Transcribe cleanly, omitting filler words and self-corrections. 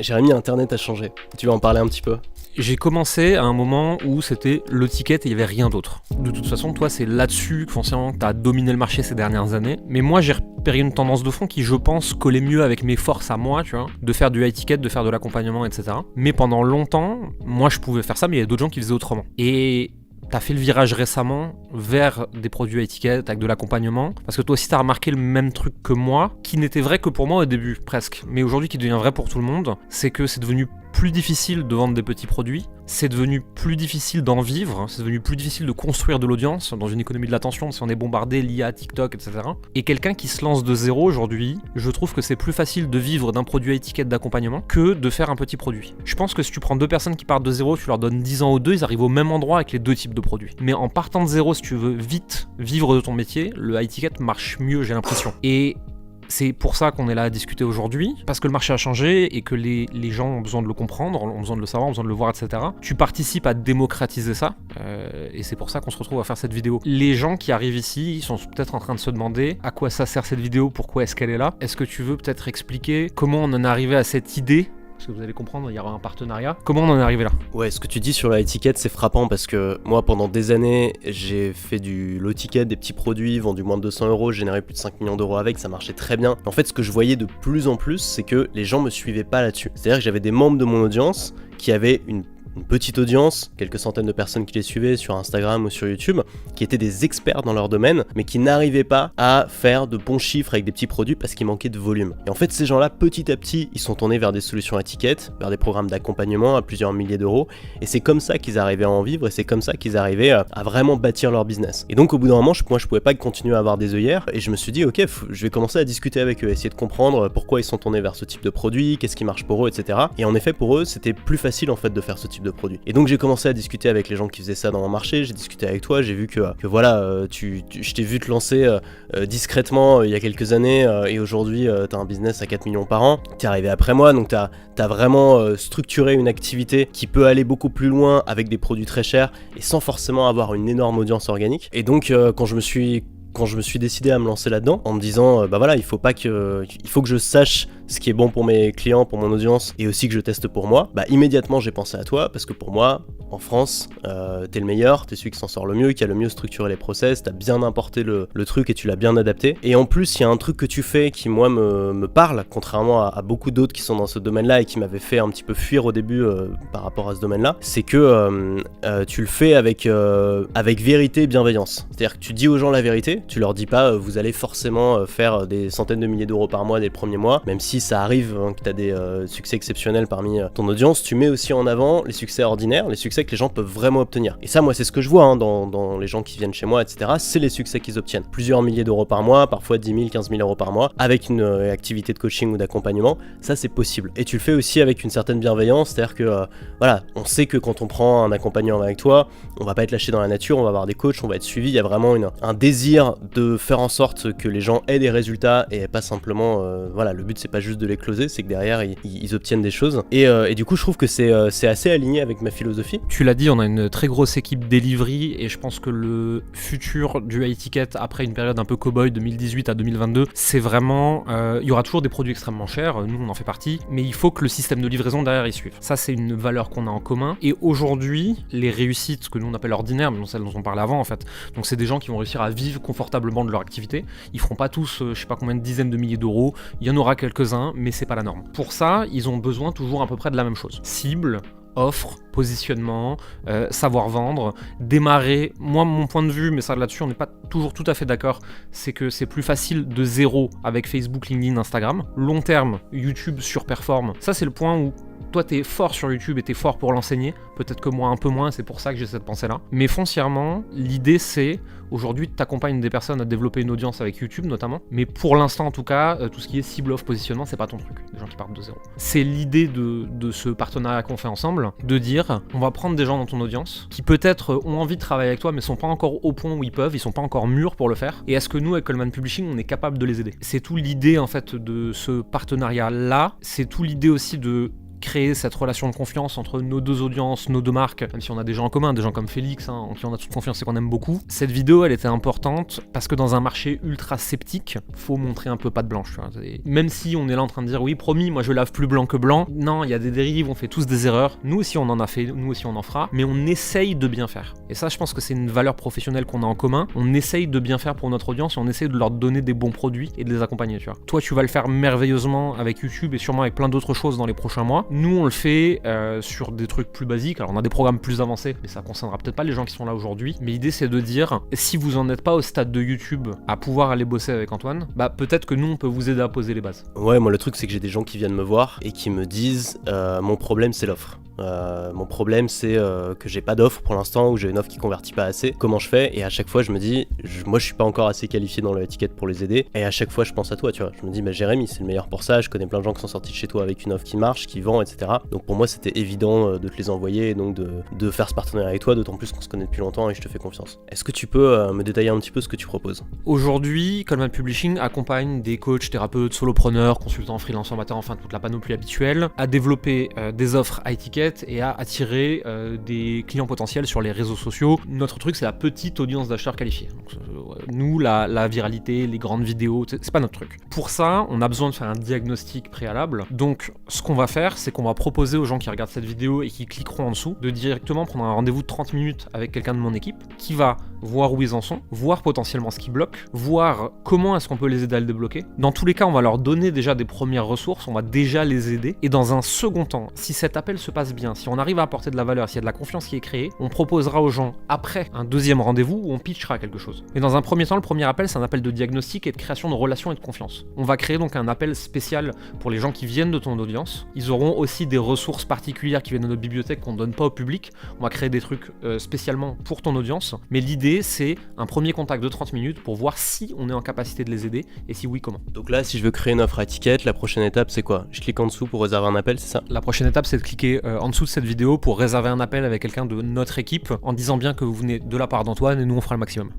Jérémy, Internet a changé. Tu vas en parler un petit peu? J'ai commencé à un moment où c'était le ticket et il n'y avait rien d'autre. De toute façon, toi, c'est là-dessus que foncièrement tu as dominé le marché ces dernières années. Mais moi, j'ai repéré une tendance de fond qui, je pense, collait mieux avec mes forces à moi, tu vois, de faire du high ticket, de faire de l'accompagnement, etc. Mais pendant longtemps, moi, je pouvais faire ça, mais il y a d'autres gens qui faisaient autrement. Et t'as fait le virage récemment vers des produits à étiquette avec de l'accompagnement, parce que toi aussi t'as remarqué le même truc que moi, qui n'était vrai que pour moi au début presque, mais aujourd'hui qui devient vrai pour tout le monde, c'est que c'est devenu plus difficile de vendre des petits produits, c'est devenu plus difficile d'en vivre, c'est devenu plus difficile de construire de l'audience dans une économie de l'attention, si on est bombardé, l'IA, TikTok, etc. Et quelqu'un qui se lance de zéro aujourd'hui, je trouve que c'est plus facile de vivre d'un produit à étiquette d'accompagnement que de faire un petit produit. Je pense que si tu prends deux personnes qui partent de zéro, tu leur donnes 10 ans aux deux, ils arrivent au même endroit avec les deux types de produits. Mais en partant de zéro, si tu veux vite vivre de ton métier, le high ticket marche mieux, j'ai l'impression. Et c'est pour ça qu'on est là à discuter aujourd'hui, parce que le marché a changé et que les gens ont besoin de le comprendre, ont besoin de le savoir, ont besoin de le voir, etc. Tu participes à démocratiser ça, et c'est pour ça qu'on se retrouve à faire cette vidéo. Les gens qui arrivent ici, ils sont peut-être en train de se demander à quoi ça sert cette vidéo, pourquoi est-ce qu'elle est là. Est-ce que tu veux peut-être expliquer comment on en est arrivé à cette idée ? Parce que vous allez comprendre, il y aura un partenariat. Comment on en est arrivé là? Ouais, ce que tu dis sur la étiquette, c'est frappant parce que moi, pendant des années, j'ai fait du low ticket, des petits produits vendus moins de 200 €, j'ai généré plus de 5 millions d'euros avec, ça marchait très bien. En fait, ce que je voyais de plus en plus, c'est que les gens me suivaient pas là-dessus. C'est-à-dire que j'avais des membres de mon audience qui avaient une petite audience, quelques centaines de personnes qui les suivaient sur Instagram ou sur YouTube, qui étaient des experts dans leur domaine, mais qui n'arrivaient pas à faire de bons chiffres avec des petits produits parce qu'il manquait de volume. Et en fait, ces gens-là, petit à petit, ils sont tournés vers des solutions étiquettes, vers des programmes d'accompagnement à plusieurs milliers d'euros, et c'est comme ça qu'ils arrivaient à en vivre, et c'est comme ça qu'ils arrivaient à vraiment bâtir leur business. Et donc, au bout d'un moment, moi, je pouvais pas continuer à avoir des œillères, et je me suis dit, ok, je vais commencer à discuter avec eux, essayer de comprendre pourquoi ils sont tournés vers ce type de produit, qu'est-ce qui marche pour eux, etc. Et en effet, pour eux, c'était plus facile en fait de faire ce type de produit. Et donc j'ai commencé à discuter avec les gens qui faisaient ça dans mon marché, j'ai discuté avec toi, j'ai vu que voilà, je t'ai vu te lancer discrètement il y a quelques années, et aujourd'hui t'as un business à 4 millions par an, t'es arrivé après moi, donc t'as vraiment structuré une activité qui peut aller beaucoup plus loin avec des produits très chers et sans forcément avoir une énorme audience organique. Et donc quand je me suis décidé à me lancer là-dedans, en me disant bah voilà, il faut que je sache ce qui est bon pour mes clients, pour mon audience, et aussi que je teste pour moi, bah immédiatement j'ai pensé à toi, parce que pour moi, en France, t'es le meilleur, t'es celui qui s'en sort le mieux, qui a le mieux structuré les process, t'as bien importé le truc et tu l'as bien adapté. Et en plus, il y a un truc que tu fais qui moi me parle, contrairement à beaucoup d'autres qui sont dans ce domaine-là et qui m'avaient fait un petit peu fuir au début par rapport à ce domaine-là, c'est que tu le fais avec vérité et bienveillance. C'est-à-dire que tu dis aux gens la vérité, tu leur dis pas vous allez forcément faire des centaines de milliers d'euros par mois dès le premier mois, même si ça arrive que tu as des succès exceptionnels parmi ton audience, tu mets aussi en avant les succès ordinaires, les succès que les gens peuvent vraiment obtenir. Et ça, moi, c'est ce que je vois dans les gens qui viennent chez moi, etc. C'est les succès qu'ils obtiennent. Plusieurs milliers d'euros par mois, parfois 10 000, 15 000 euros par mois, avec une activité de coaching ou d'accompagnement. Ça, c'est possible. Et tu le fais aussi avec une certaine bienveillance, c'est-à-dire que, voilà, on sait que quand on prend un accompagnant avec toi, on va pas être lâché dans la nature, on va avoir des coachs, on va être suivi. Il y a vraiment un désir de faire en sorte que les gens aient des résultats et pas simplement, voilà, le but c'est pas juste de les closer, c'est que derrière ils obtiennent des choses. Et du coup, je trouve que c'est assez aligné avec ma philosophie. Tu l'as dit, on a une très grosse équipe delivery et je pense que le futur du high ticket après une période un peu cow-boy 2018 à 2022, c'est vraiment, il y aura toujours des produits extrêmement chers, nous on en fait partie, mais il faut que le système de livraison derrière y suive. Ça, c'est une valeur qu'on a en commun. Et aujourd'hui, les réussites que nous on appelle ordinaires, mais non celles dont on parlait avant en fait, donc c'est des gens qui vont réussir à vivre confortablement de leur activité. Ils feront pas tous, je sais pas combien de dizaines de milliers d'euros, il y en aura quelques-uns, mais c'est pas la norme. Pour ça, ils ont besoin toujours à peu près de la même chose. Cible, offre, positionnement, savoir vendre, démarrer. Moi, mon point de vue, mais ça là-dessus, on n'est pas toujours tout à fait d'accord, c'est que c'est plus facile de zéro avec Facebook, LinkedIn, Instagram. Long terme, YouTube surperforme. Ça, c'est le point où toi, t'es fort sur YouTube et t'es fort pour l'enseigner. Peut-être que moi, un peu moins, c'est pour ça que j'ai cette pensée-là. Mais foncièrement, l'idée, c'est aujourd'hui, t'accompagnes des personnes à développer une audience avec YouTube, notamment. Mais pour l'instant, en tout cas, tout ce qui est cible, off, positionnement, c'est pas ton truc. Les gens qui partent de zéro. C'est l'idée de ce partenariat qu'on fait ensemble, de dire, on va prendre des gens dans ton audience qui peut-être ont envie de travailler avec toi, mais sont pas encore au point où ils peuvent, ils sont pas encore mûrs pour le faire. Et est-ce que nous, avec Coleman Publishing, on est capable de les aider? C'est tout l'idée, en fait, de ce partenariat-là. C'est tout l'idée aussi de créer cette relation de confiance entre nos deux audiences, nos deux marques, même si on a des gens en commun, des gens comme Félix, en qui on a toute confiance et qu'on aime beaucoup. Cette vidéo, elle était importante parce que dans un marché ultra sceptique, faut montrer un peu patte blanche. Tu vois. Même si on est là en train de dire oui, promis, moi je lave plus blanc que blanc. Non, il y a des dérives, on fait tous des erreurs. Nous aussi on en a fait, nous aussi on en fera, mais on essaye de bien faire. Et ça, je pense que c'est une valeur professionnelle qu'on a en commun. On essaye de bien faire pour notre audience et on essaye de leur donner des bons produits et de les accompagner. Tu vois. Toi, tu vas le faire merveilleusement avec YouTube et sûrement avec plein d'autres choses dans les prochains mois. Nous, on le fait sur des trucs plus basiques. Alors, on a des programmes plus avancés, mais ça concernera peut-être pas les gens qui sont là aujourd'hui. Mais l'idée, c'est de dire, si vous en êtes pas au stade de YouTube à pouvoir aller bosser avec Antoine, bah peut-être que nous, on peut vous aider à poser les bases. Ouais, moi le truc c'est que j'ai des gens qui viennent me voir et qui me disent mon problème c'est l'offre. Mon problème c'est que j'ai pas d'offre pour l'instant ou j'ai une offre qui convertit pas assez. Comment je fais? Et à chaque fois je me dis, moi je suis pas encore assez qualifié dans l'étiquette pour les aider. Et à chaque fois je pense à toi, tu vois. Je me dis, bah Jérémy, c'est le meilleur pour ça. Je connais plein de gens qui sont sortis de chez toi avec une offre qui marche, qui vend, etc. Donc pour moi c'était évident de te les envoyer et donc de faire ce partenariat avec toi, d'autant plus qu'on se connaît depuis longtemps et je te fais confiance. Est-ce que tu peux me détailler un petit peu ce que tu proposes? Aujourd'hui, Coleman Publishing accompagne des coachs, thérapeutes, solopreneurs, consultants, freelancers, formateurs, enfin toute la panoplie habituelle, à développer des offres à étiquette et à attirer des clients potentiels sur les réseaux sociaux. Notre truc, c'est la petite audience d'acheteurs qualifiés. Donc, nous, la viralité, les grandes vidéos, c'est pas notre truc. Pour ça, on a besoin de faire un diagnostic préalable. Donc, ce qu'on va faire, c'est qu'on va proposer aux gens qui regardent cette vidéo et qui cliqueront en dessous de directement prendre un rendez-vous de 30 minutes avec quelqu'un de mon équipe qui va voir où ils en sont, voir potentiellement ce qui bloque, voir comment est-ce qu'on peut les aider à le débloquer. Dans tous les cas, on va leur donner déjà des premières ressources, on va déjà les aider. Et dans un second temps, si cet appel se passe bien, si on arrive à apporter de la valeur, s'il y a de la confiance qui est créée, on proposera aux gens après un deuxième rendez-vous où on pitchera quelque chose. Mais dans un premier temps, le premier appel, c'est un appel de diagnostic et de création de relations et de confiance. On va créer donc un appel spécial pour les gens qui viennent de ton audience. Ils auront aussi des ressources particulières qui viennent de notre bibliothèque qu'on ne donne pas au public. On va créer des trucs spécialement pour ton audience. Mais l'idée, c'est un premier contact de 30 minutes pour voir si on est en capacité de les aider et si oui, comment. Donc là, si je veux créer une offre à étiquette, la prochaine étape, c'est quoi? Je clique en dessous pour réserver un appel, c'est ça? La prochaine étape, c'est de cliquer en dessous de cette vidéo pour réserver un appel avec quelqu'un de notre équipe en disant bien que vous venez de la part d'Antoine et nous, on fera le maximum.